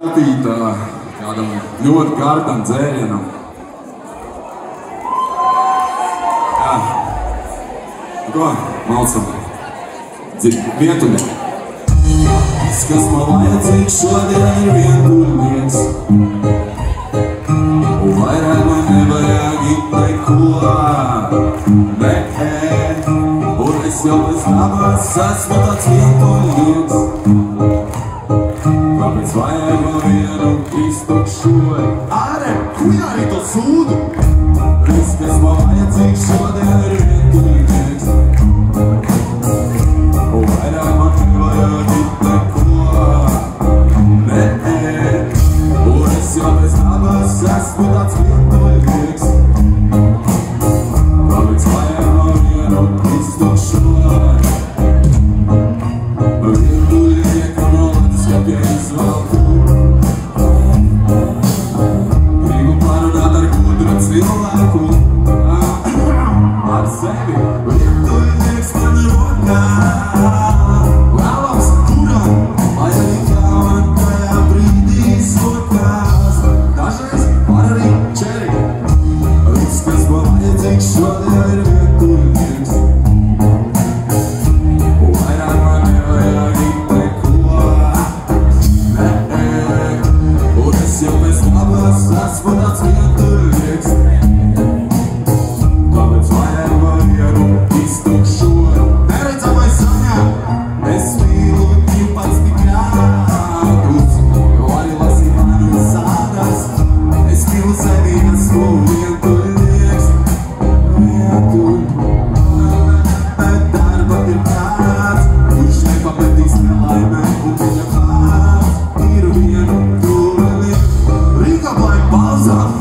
Kādam ļoti gardam dzērienam. Jā. Ko? Malcam. Vientuļē. Viss, kas man vajadzīgs šodien, ir vientuļnieks. Un vairāk man nevajag it neko. Nekē. Un es jau bez labās esmu tāds vientuļnieks. Kāpēc vajag vēl vienu iztukšoju? Āre, kujāri to sūdu! Viss, kas man vajadzīgs šodien, ir vientuļnieks. Un vairāk man nevajag it neko. Nē, un es jau bez labās esmu tāds vientuļnieks. Kāpēc vajag vēl vienu iztukšoju? Gribu parunāt ar gudru cilvēku, ar sevi. Vientuļnieks man rokā. Vēlams, kuram, lai arī kā man tajā brīdī sokās. Dažreiz var arī čeri. Viss, kas man vajadzīgs šodien, ir vientuļnieks. Un vairāk man nevajag it neko. Jau bez labās esmu tāds vientuļnieks. Kāpēc vajag vēl vienu iztukšoju? Neredzamais saņā, es mīlu 12 grādus. Jo arī lasīt mani sādās, es mīlu sevi, esmu vientuļnieks. Bet darba ir kāds, kurš nepapētīs nelaimē un viņa vārds ir vienu. Rīga, lai balzā!